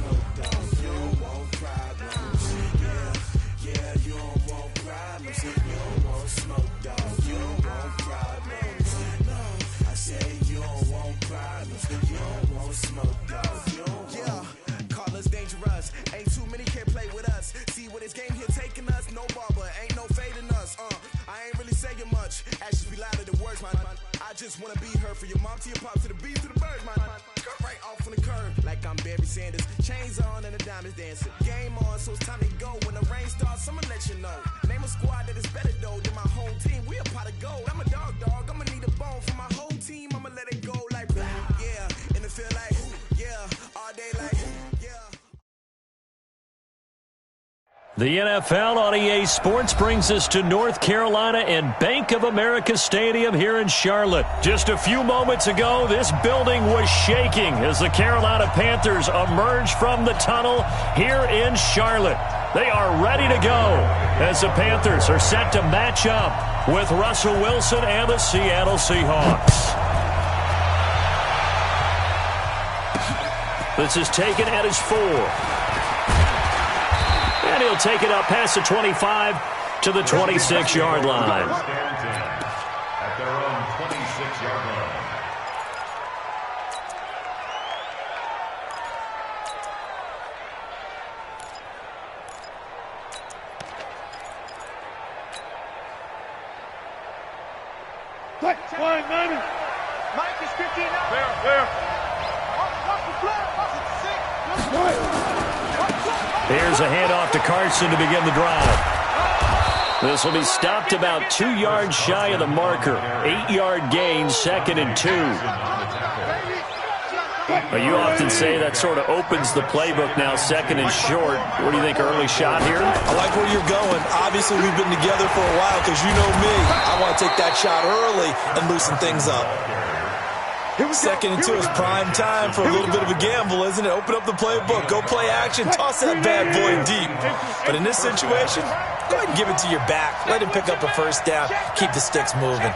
smoke, dog. You don't want problems. Yeah, you don't want problems. You don't want smoke, dog. You don't want problems. No, I say you don't want problems. You don't want smoke, dog. You don't want. Call us dangerous. Ain't too many can play with us. See what this game here taking us. No barber, ain't no fading us. I ain't really saying much. Actions be louder than words, man. I just wanna be heard. For your mom to your pop to the beat to the birds, man. Cut right off on the curb like I'm Barry Sanders. Chains on and the diamonds dancing. Game on, so it's time to go. When the rain starts, I'ma let you know. Name a squad that is better though than my home team. We a pot of gold. I'm a dog. I'ma need a bone for my whole team. I'ma let it go like yeah. In the field like yeah. All day like yeah. The NFL on EA Sports brings us to North Carolina and Bank of America Stadium here in Charlotte. Just a few moments ago, this building was shaking as the Carolina Panthers emerged from the tunnel here in Charlotte. They are ready to go as the Panthers are set to match up with Russell Wilson and the Seattle Seahawks. This is taken at his 4. And he'll take it up past the 25 to the 26-yard line. At their own 26-yard line. Mike is 15 now. There. Here's a handoff to Carson to begin the drive. This will be stopped about 2 yards shy of the marker. 8-yard gain, 2nd and 2. You often say that sort of opens the playbook now, 2nd and short. What do you think, early shot here? I like where you're going. Obviously, we've been together for a while because you know me. I want to take that shot early and loosen things up. 2nd and 2 is prime time for a little bit of a gamble, isn't it? Open up the playbook, go play action, toss that bad boy deep. But in this situation, go ahead and give it to your back. Let him pick up a first down. Keep the sticks moving.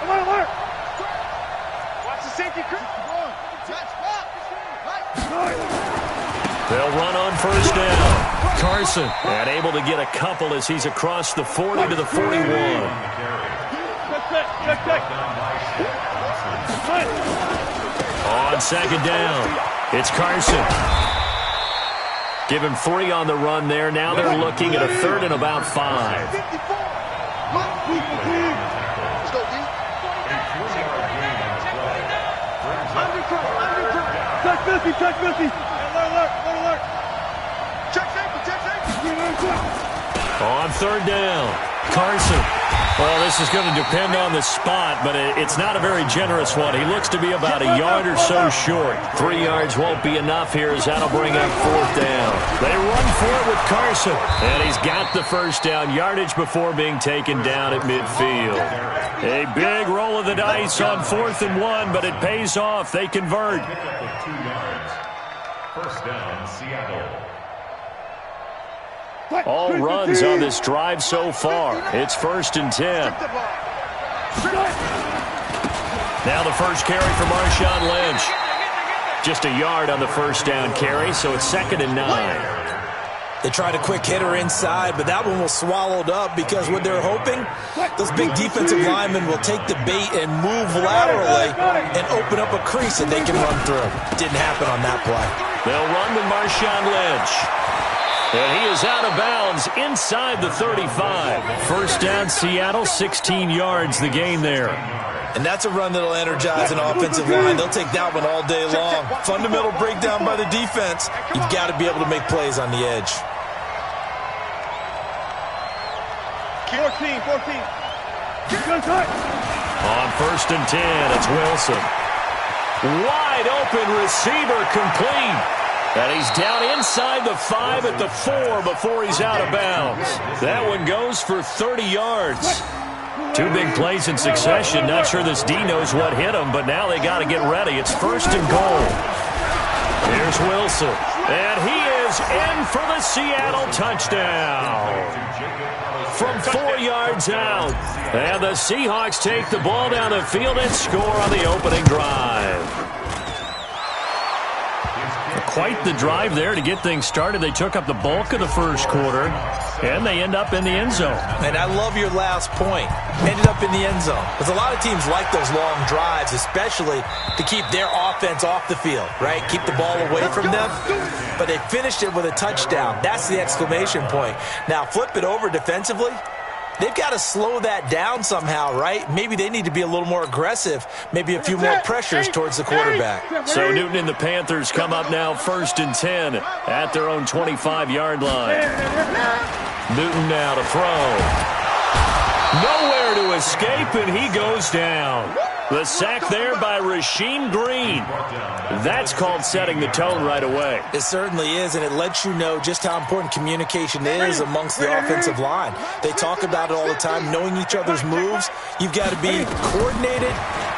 Alert. Watch the safety crew. They'll run on first down. Carson, and able to get a couple as he's across the 40 to the 41. On 2nd down, it's Carson. Give him 3 on the run there. Now they're looking at a 3rd and about 5. Check 50. Alert. Check safety. On 3rd down, Carson. Well, this is going to depend on the spot, but it's not a very generous one. He looks to be about a yard or so short. 3 yards won't be enough here as that'll bring up 4th down. They run for it with Carson, and he's got the first down yardage before being taken down at midfield. A big roll of the dice on 4th and 1, but it pays off. They convert. 2 yards. First down, Seattle. All runs on this drive so far. It's 1st and 10. Now the first carry for Marshawn Lynch. Just a yard on the first down carry, so it's 2nd and 9. They tried a quick hitter inside, but that one was swallowed up because what they're hoping, those big defensive linemen will take the bait and move laterally and open up a crease that they can run through. Didn't happen on that play. They'll run with Marshawn Lynch. And he is out of bounds inside the 35. First down, Seattle, 16 yards the gain there. And that's a run that'll energize an offensive line. They'll take that one all day long. Fundamental breakdown by the defense. You've got to be able to make plays on the edge. 14. On 1st and 10, it's Wilson. Wide open receiver complete. And he's down inside the 5 at the 4 before he's out of bounds. That one goes for 30 yards. 2 big plays in succession. Not sure this D knows what hit him, but now they got to get ready. It's 1st and goal. Here's Here's Wilson. And he is in for the Seattle touchdown. From 4 yards out. And the Seahawks take the ball down the field and score on the opening drive. Quite the drive there to get things started. They took up the bulk of the first quarter, and they end up in the end zone. And I love your last point. Ended up in the end zone. Because a lot of teams like those long drives, especially to keep their offense off the field, right? Keep the ball away from them. But they finished it with a touchdown. That's the exclamation point. Now, flip it over defensively. They've got to slow that down somehow, right? Maybe they need to be a little more aggressive. Maybe a few more pressures towards the quarterback. So Newton and the Panthers come up now 1st and 10 at their own 25-yard line. Newton now to throw. Nowhere to escape, and he goes down. The sack there by Rasheem Green. That's called setting the tone right away. It certainly is, and it lets you know just how important communication is amongst the offensive line. They talk about it all the time, knowing each other's moves. You've got to be coordinated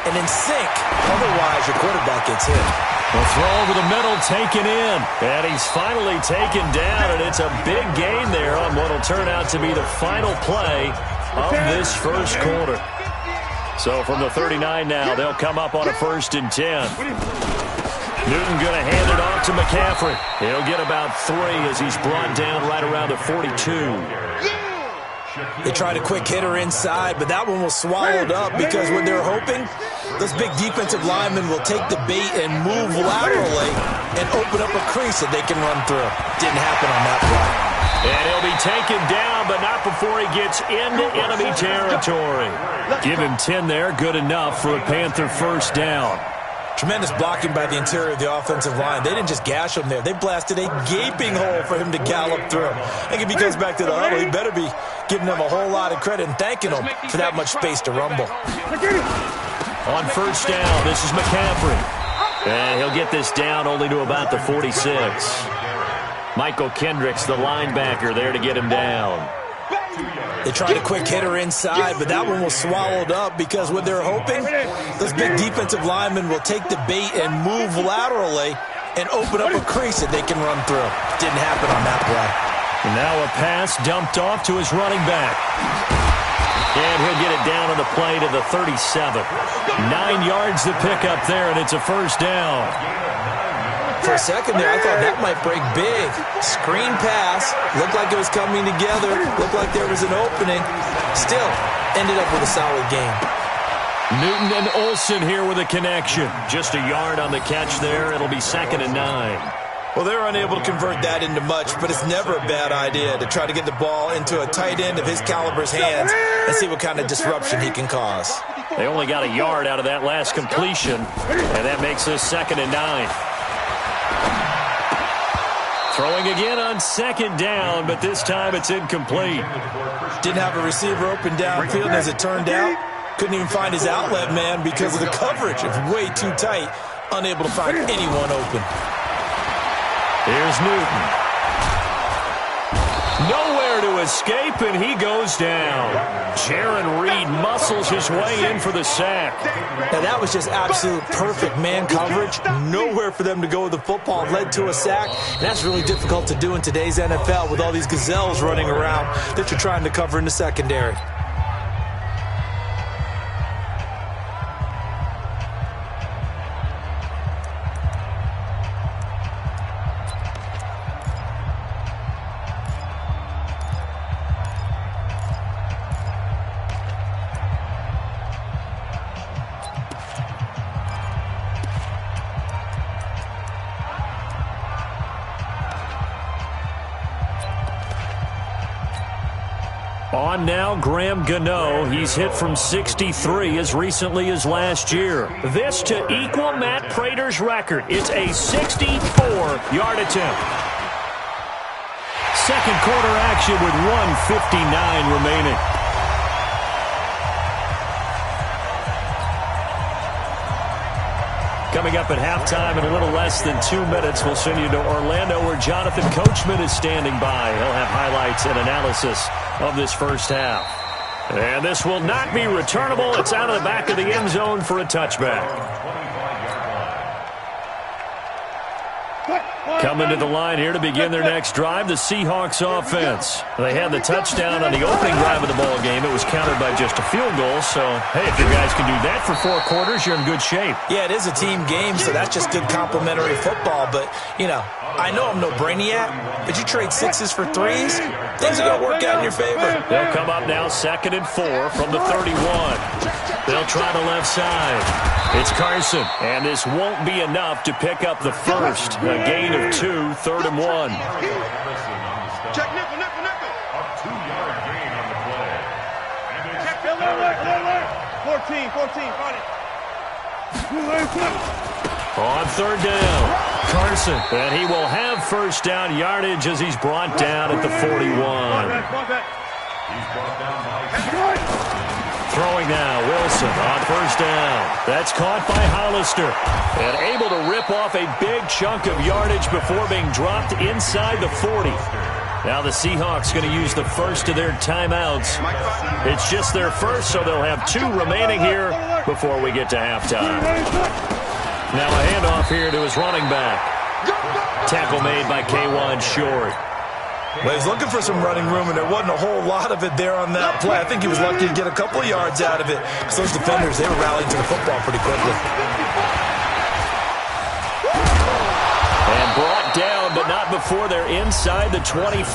and in sync. Otherwise, your quarterback gets hit. The throw over the middle taken in, and he's finally taken down, and it's a big gain there on what will turn out to be the final play of this first quarter. So from the 39 now, they'll come up on a 1st and 10. Newton going to hand it off to McCaffrey. He'll get about 3 as he's brought down right around the 42. They tried a quick hitter inside, but that one was swallowed up because when they're hoping, those big defensive linemen will take the bait and move laterally and open up a crease that they can run through. Didn't happen on that play. And he'll be taken down, but not before he gets into enemy territory. Give him 10 there, good enough for a Panther first down. Tremendous blocking by the interior of the offensive line. They didn't just gash him there. They blasted a gaping hole for him to gallop through. I think if he goes back to the huddle, he better be giving them a whole lot of credit and thanking them for that much space to rumble. On first down, this is McCaffrey. And he'll get this down only to about the 46. Michael Kendricks, the linebacker, there to get him down. They tried a quick hitter inside, but that one was swallowed up because when they're hoping, those big defensive linemen will take the bait and move laterally and open up a crease that they can run through. Didn't happen on that play. And now a pass dumped off to his running back. And he'll get it down on the play to the 37. 9 yards to pick up there, and it's a first down. For a second there, I thought that might break big. Screen pass. Looked like it was coming together. Looked like there was an opening. Still, ended up with a solid game. Newton and Olsen here with a connection. Just a yard on the catch there. It'll be 2nd and 9. Well, they're unable to convert that into much, but it's never a bad idea to try to get the ball into a tight end of his caliber's hands and see what kind of disruption he can cause. They only got a yard out of that last completion, and that makes this 2nd and 9. Throwing again on 2nd down, but this time it's incomplete. Didn't have a receiver open downfield, and as it turned out, couldn't even find his outlet man because of the coverage. It's way too tight, unable to find anyone open. Here's Newton. Nowhere to escape, and he goes down. Jaron Reed muscles his way in for the sack. Now, that was just absolute perfect man coverage. Nowhere for them to go with the football. Led to a sack. And that's really difficult to do in today's NFL with all these gazelles running around that you're trying to cover in the secondary. On now, Graham Gano. He's hit from 63 as recently as last year. This to equal Matt Prater's record. It's a 64-yard attempt. Second quarter action with 1:59 remaining. Coming up at halftime in a little less than 2 minutes, we'll send you to Orlando where Jonathan Coachman is standing by. He'll have highlights and analysis of this first half. And this will not be returnable. It's out of the back of the end zone for a touchback. Coming to the line here to begin their next drive, the Seahawks offense. They had the touchdown on the opening drive of the ball game. It was countered by just a field goal. So, hey, if you guys can do that for 4 quarters, you're in good shape. Yeah, it is a team game, so that's just good complimentary football. But, you know, I know I'm no brainiac, but you trade 6s for 3s, things are going to work out in your favor. They'll come up now 2nd and 4 from the 31. They'll try the left side. It's Carson, and this won't be enough to pick up the first. A gain of 2, 3rd and 1. Check nickel, nickel, nickel. A 2-yard gain on the play. And it's Check field alert. 14, got it. On 3rd down, Carson, and he will have first down yardage as he's brought down at the 41. He's brought down by Throwing now, Wilson on first down. That's caught by Hollister. And able to rip off a big chunk of yardage before being dropped inside the 40. Now the Seahawks going to use the first of their timeouts. It's just their first, so they'll have 2 remaining here before we get to halftime. Now a handoff here to his running back. Tackle made by K1 Short. Well, he's looking for some running room, and there wasn't a whole lot of it there on that play. I think he was lucky to get a couple of yards out of it, because those defenders, they were rallying to the football pretty quickly. And brought down, but not before they're inside the 25.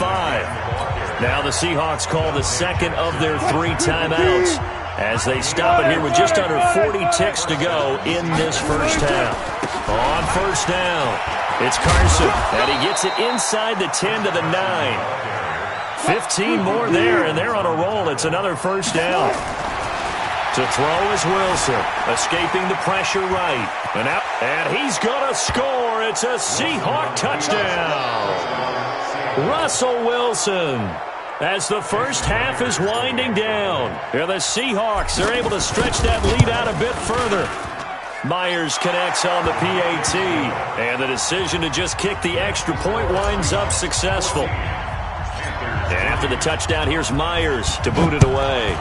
Now the Seahawks call the second of their 3 timeouts as they stop it here with just under 40 ticks to go in this first half. On first down, it's Carson, and he gets it inside the 10 to the 9. 15 more there, and they're on a roll. It's another first down. To throw is Wilson, escaping the pressure right. And he's going to score. It's a Seahawk touchdown. Russell Wilson. As the first half is winding down. Here the Seahawks are able to stretch that lead out a bit further. Myers connects on the PAT, and the decision to just kick the extra point winds up successful. And after the touchdown, here's Myers to boot it away.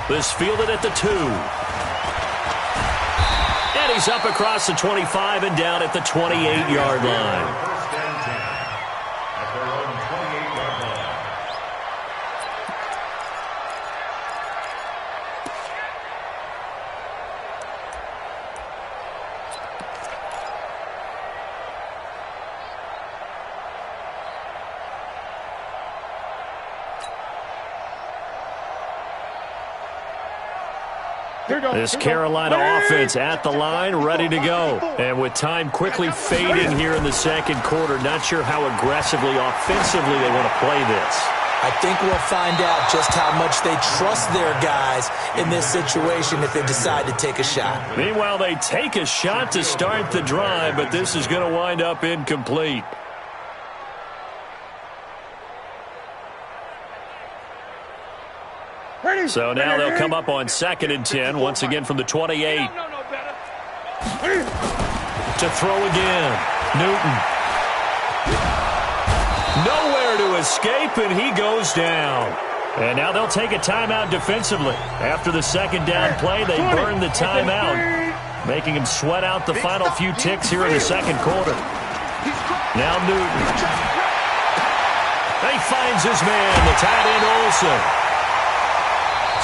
This fielded at the 2. And he's up across the 25 and down at the 28-yard line. This Carolina offense at the line, ready to go. And with time quickly fading here in the second quarter, not sure how aggressively, offensively they want to play this. I think we'll find out just how much they trust their guys in this situation if they decide to take a shot. Meanwhile, they take a shot to start the drive, but this is going to wind up incomplete. So now they'll come up on 2nd and 10, once again from the 28. To throw again, Newton. Nowhere to escape, and he goes down. And now they'll take a timeout defensively. After the second down play, they burn the timeout, making him sweat out the final few ticks here in the second quarter. Now Newton. He finds his man, the tight end Olsen.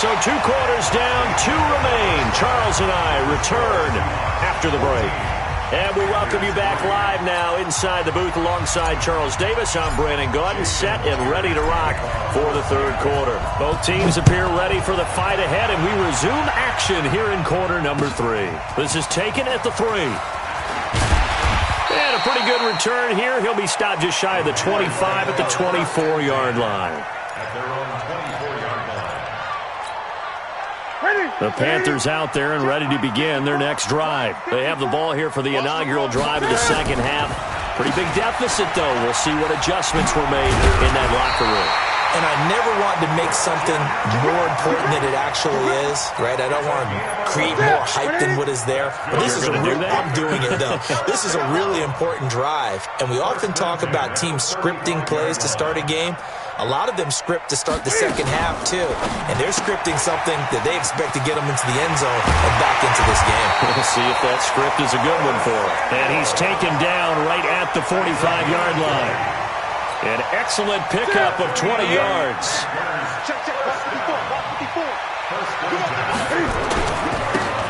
So 2 quarters down, 2 remain. Charles and I return after the break. And we welcome you back live now inside the booth alongside Charles Davis. I'm Brandon Gaudin, set and ready to rock for the third quarter. Both teams appear ready for the fight ahead, and we resume action here in quarter number 3. This is taken at the 3. And a pretty good return here. He'll be stopped just shy of the 25 at the 24-yard line. At their own 24-yard line. The Panthers out there and ready to begin their next drive. They have the ball here for the inaugural drive of the second half. Pretty big deficit, though. We'll see what adjustments were made in that locker room. And I never want to make something more important than it actually is, right? I don't want to create more hype than what is there. But this is a real, I'm doing it, though. This is a really important drive. And we often talk about teams scripting plays to start a game. A lot of them script to start the second half, too. And they're scripting something that they expect to get them into the end zone and back into this game. We'll see if that script is a good one for him. And he's taken down right at the 45-yard line. An excellent pickup of 20 yards.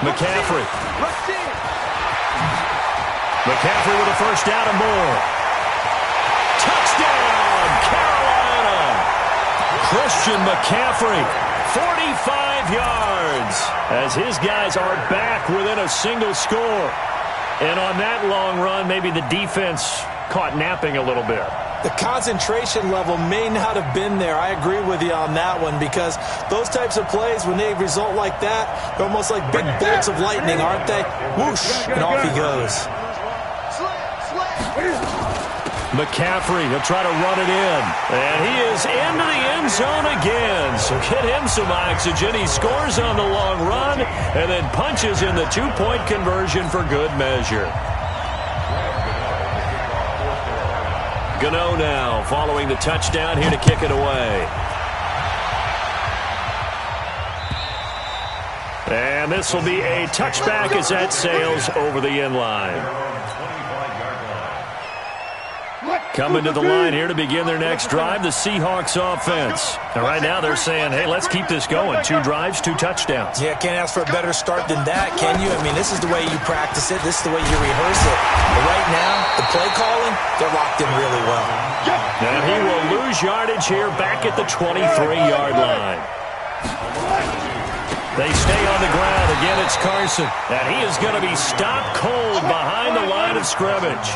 McCaffrey. McCaffrey with a first down and more. Touchdown, Carolina. Christian McCaffrey, 45 yards, as his guys are back within a single score. And on that long run, maybe the defense caught napping a little bit. The concentration level may not have been there. I agree with you on that one, because those types of plays, when they result like that, they're almost like big bolts of lightning, aren't they? Whoosh, and off he goes. McCaffrey, he'll try to run it in. And he is into the end zone again. So get him some oxygen. He scores on the long run and then punches in the two-point conversion for good measure. Gano now following the touchdown here to kick it away. And this will be a touchback as that sails over the end line. Coming to the line here to begin their next drive, the Seahawks offense. And right now they're saying, hey, let's keep this going. 2 drives, 2 touchdowns. Yeah, can't ask for a better start than that, can you? I mean, this is the way you practice it. This is the way you rehearse it. But right now, the play calling, they're locked in really well. And he will lose yardage here back at the 23-yard line. They stay on the ground. Again, it's Carson. And he is going to be stopped cold behind the line of scrimmage.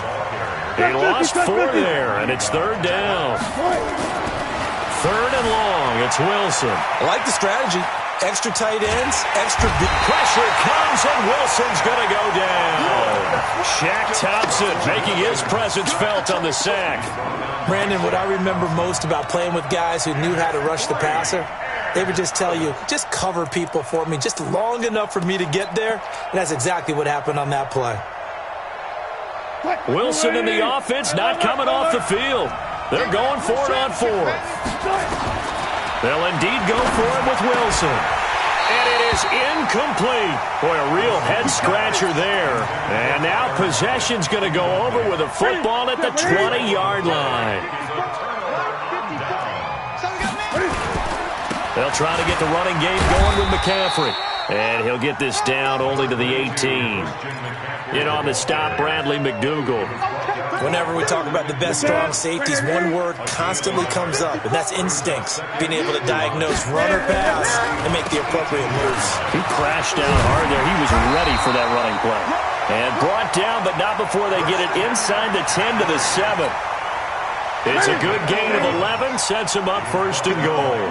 He lost 4 there, and it's 3rd down. 3rd and long. It's Wilson. I like the strategy. Extra tight ends, extra big. Pressure comes, and Wilson's going to go down. Shaq Thompson making his presence felt on the sack. Brandon, what I remember most about playing with guys who knew how to rush the passer, they would just tell you, just cover people for me just long enough for me to get there. And that's exactly what happened on that play. Wilson in the offense not coming off the field. They're going for it on 4th. They'll indeed go for it with Wilson. And it is incomplete. Boy, a real head-scratcher there. And now possession's going to go over with a football at the 20-yard line. They'll try to get the running game going with McCaffrey. And he'll get this down only to the 18. In on the stop, Bradley McDougald. Whenever we talk about the best strong safeties, one word constantly comes up, and that's instincts. Being able to diagnose run or pass and make the appropriate moves. He crashed down hard there. He was ready for that running play. And brought down, but not before they get it inside the 10 to the 7. It's a good gain of 11, sets him up 1st and goal.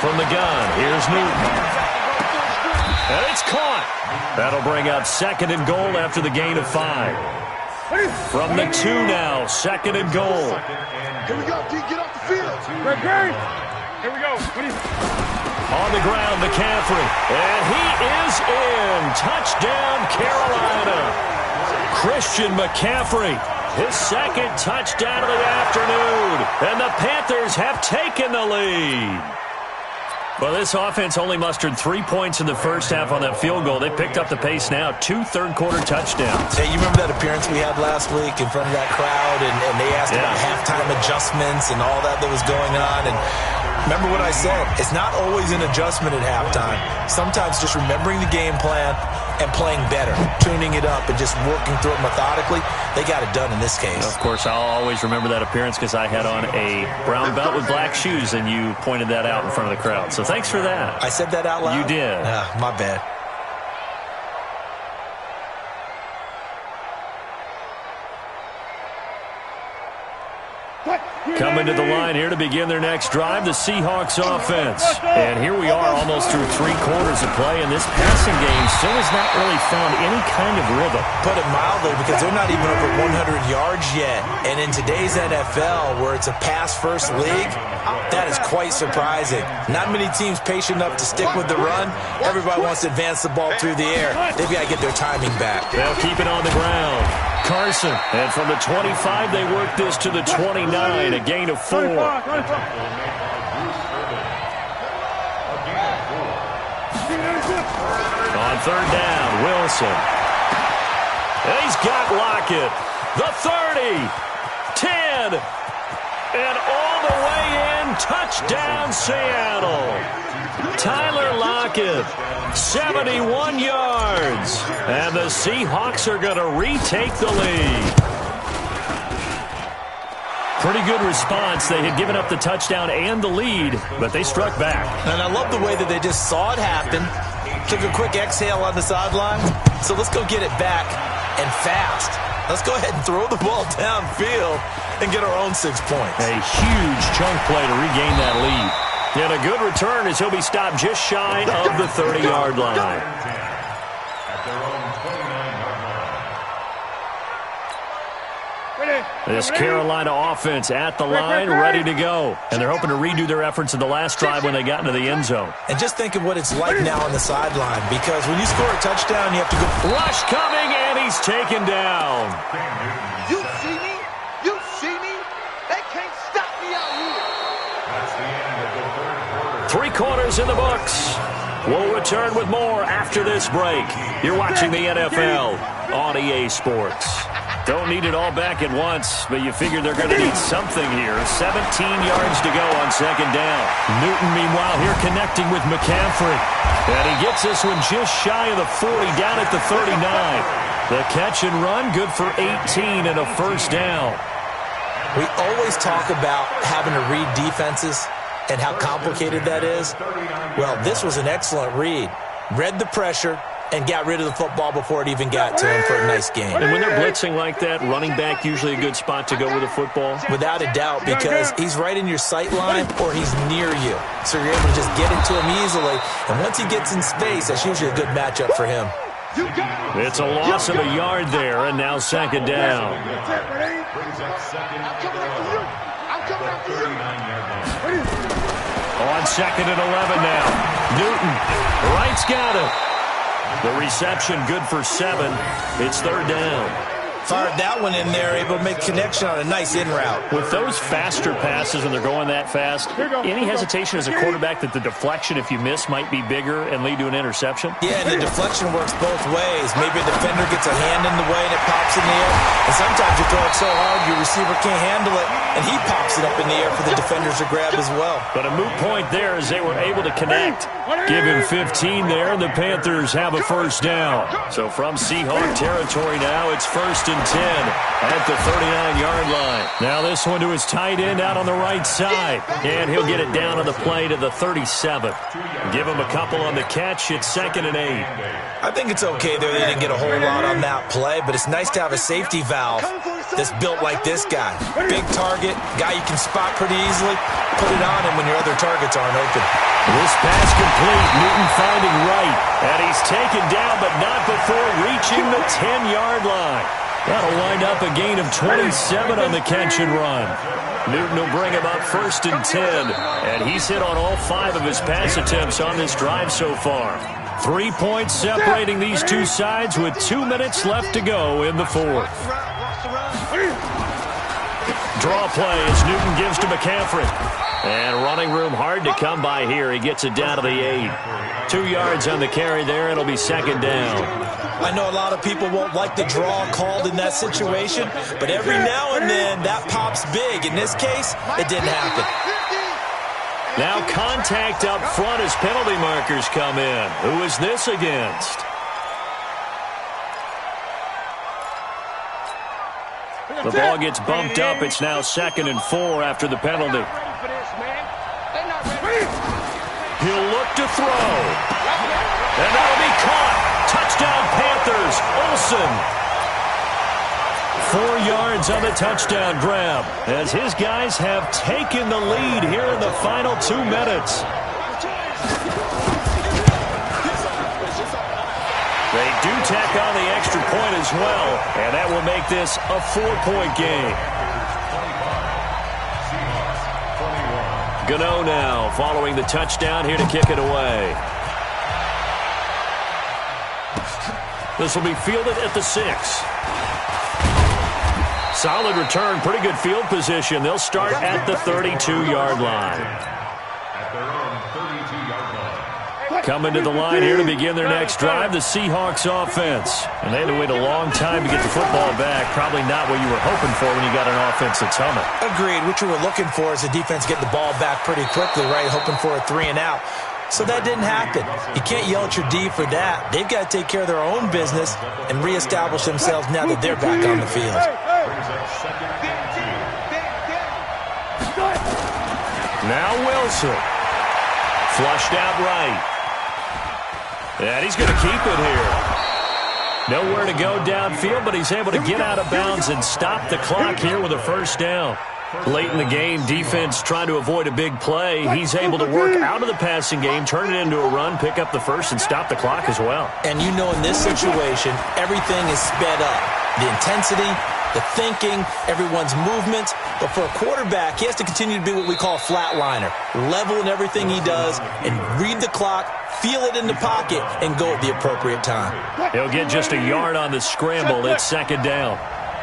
From the gun, here's Newton. And it's caught. That'll bring up 2nd and goal after the gain of 5. From the 2 now, 2nd and goal. Here we go, D, get off the field. Great. Here we go. On the ground, McCaffrey. And he is in. Touchdown, Carolina. Christian McCaffrey. His 2nd touchdown of the afternoon. And the Panthers have taken the lead. Well, this offense only mustered 3 points in the first half on that field goal. They picked up the pace now. 2 third-quarter touchdowns. Hey, you remember that appearance we had last week in front of that crowd, and they asked about halftime adjustments and all that was going on, and remember what I said. It's not always an adjustment at halftime. Sometimes just remembering the game plan and playing better, tuning it up and just working through it methodically. They got it done in this case. Of course, I'll always remember that appearance because I had on a brown belt with black shoes, and you pointed that out in front of the crowd. So thanks for that. I said that out loud? You did. My bad. Coming to the line here to begin their next drive, the Seahawks offense. And here we are almost through 3 quarters of play, and this passing game still has not really found any kind of rhythm. Put it mildly, because they're not even over 100 yards yet. And in today's NFL, where it's a pass-first league, that is quite surprising. Not many teams patient enough to stick with the run. Everybody wants to advance the ball through the air. They've got to get their timing back. They'll keep it on the ground. Carson. And from the 25, they work this to the 29, a gain of 4. On third down, Wilson. And he's got Lockett. The 30, 10, and all the way in. Touchdown, Seattle. Tyler Lockett, 71 yards. And the Seahawks are going to retake the lead. Pretty good response. They had given up the touchdown and the lead, but they struck back. And I love the way that they just saw it happen. Took a quick exhale on the sideline. So let's go get it back and fast. Let's go ahead and throw the ball downfield and get our own 6 points. A huge chunk play to regain that lead. And a good return as he'll be stopped just shy of the 30-yard line. At their own 29-yard line. This Carolina offense at the line, ready to go. And they're hoping to redo their efforts in the last drive when they got into the end zone. And just think of what it's like now on the sideline, because when you score a touchdown, you have to go. Rush coming, and he's taken down. You see me? You see me? They can't stop me out here. That's the end of the third quarter. 3 quarters in the books. We'll return with more after this break. You're watching the NFL on EA Sports. Don't need it all back at once, but you figure they're going to need something here. 17 yards to go on second down. Newton, meanwhile, here connecting with McCaffrey. And he gets this one just shy of the 40, down at the 39. The catch and run, good for 18 and a first down. We always talk about having to read defenses and how complicated that is. Well, this was an excellent read. Read the pressure and got rid of the football before it even got to him for a nice game. And when they're blitzing like that, running back usually a good spot to go with a football? Without a doubt, because he's right in your sight line or he's near you. So you're able to just get into him easily. And once he gets in space, that's usually a good matchup for him. It's a loss of a yard there, and now second down. Brings up second and 39-yard line. On second and 11 now. Newton, right's got it. The reception good for 7. It's third down. Fired that one in there, able to make connection on a nice in route. With those faster passes when they're going that fast, any hesitation as a quarterback that the deflection, if you miss, might be bigger and lead to an interception? Yeah, and the deflection works both ways. Maybe a defender gets a hand in the way and it pops in the air. And sometimes you throw it so hard your receiver can't handle it, and he pops it up in the air for the defenders to grab as well. But a moot point there as they were able to connect. Give him 15 there, and the Panthers have a first down. So from Seahawk territory now, it's first and 10 at the 39-yard line. Now this one to his tight end out on the right side. And he'll get it down on the play to the 37. Give him a couple on the catch. It's second and 8. I think it's okay there. They didn't get a whole lot on that play, but it's nice to have a safety valve that's built like this guy. Big target, guy you can spot pretty easily. Put it on him when your other targets aren't open. This pass complete. Newton finding right. And he's taken down, but not before reaching the 10-yard line. That'll wind up a gain of 27 on the catch and run. Newton will bring him up first and 10. And he's hit on all 5 of his pass attempts on this drive so far. 3 points separating these two sides with 2 minutes left to go in the fourth. Draw play as Newton gives to McCaffrey. And running room hard to come by here. He gets it down to the 8. 2 yards on the carry there. It'll be second down. I know a lot of people won't like the draw called in that situation, but every now and then that pops big. In this case, it didn't happen. Now contact up front as penalty markers come in. Who is this against? The ball gets bumped up. It's now second and 4 after the penalty. He'll look to throw. And that'll be caught. Touchdown Panthers. Olsen. 4 yards on the touchdown grab as his guys have taken the lead here in the final 2 minutes. They do tack on the extra point as well, and that will make this a 4-point game. Gano now following the touchdown here to kick it away. This will be fielded at the 6. Solid return, pretty good field position. They'll start at the 32-yard line. At their own 32-yard line. Coming to the line here to begin their next drive, the Seahawks offense. And they had to wait a long time to get the football back. Probably not what you were hoping for when you got an offense that's humming. Agreed. What you were looking for is the defense getting the ball back pretty quickly, right? Hoping for a 3-and-out. So that didn't happen. You can't yell at your D for that. They've got to take care of their own business and reestablish themselves now that they're back on the field. Now Wilson. Flushed out right. And he's going to keep it here. Nowhere to go downfield, but he's able to get out of bounds and stop the clock here with a first down. Late in the game, defense trying to avoid a big play. He's able to work out of the passing game, turn it into a run, pick up the first, and stop the clock as well. And you know in this situation, everything is sped up. The intensity, the thinking, everyone's movements. But for a quarterback, he has to continue to be what we call a flatliner. Level in everything he does and read the clock, feel it in the pocket, and go at the appropriate time. He'll get just a yard on the scramble. It's second down.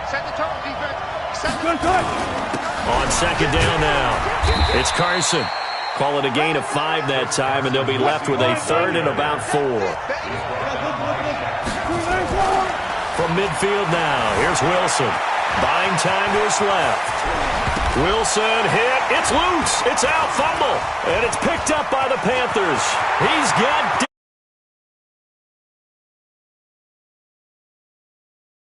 Set the tone, defense. Set the tone. On second down now, it's Carson. Call it a gain of 5 that time, and they'll be left with a 3rd and about 4. From midfield now, here's Wilson. Buying time to his left. Wilson hit. It's loose. It's out. Fumble. And it's picked up by the Panthers. He's got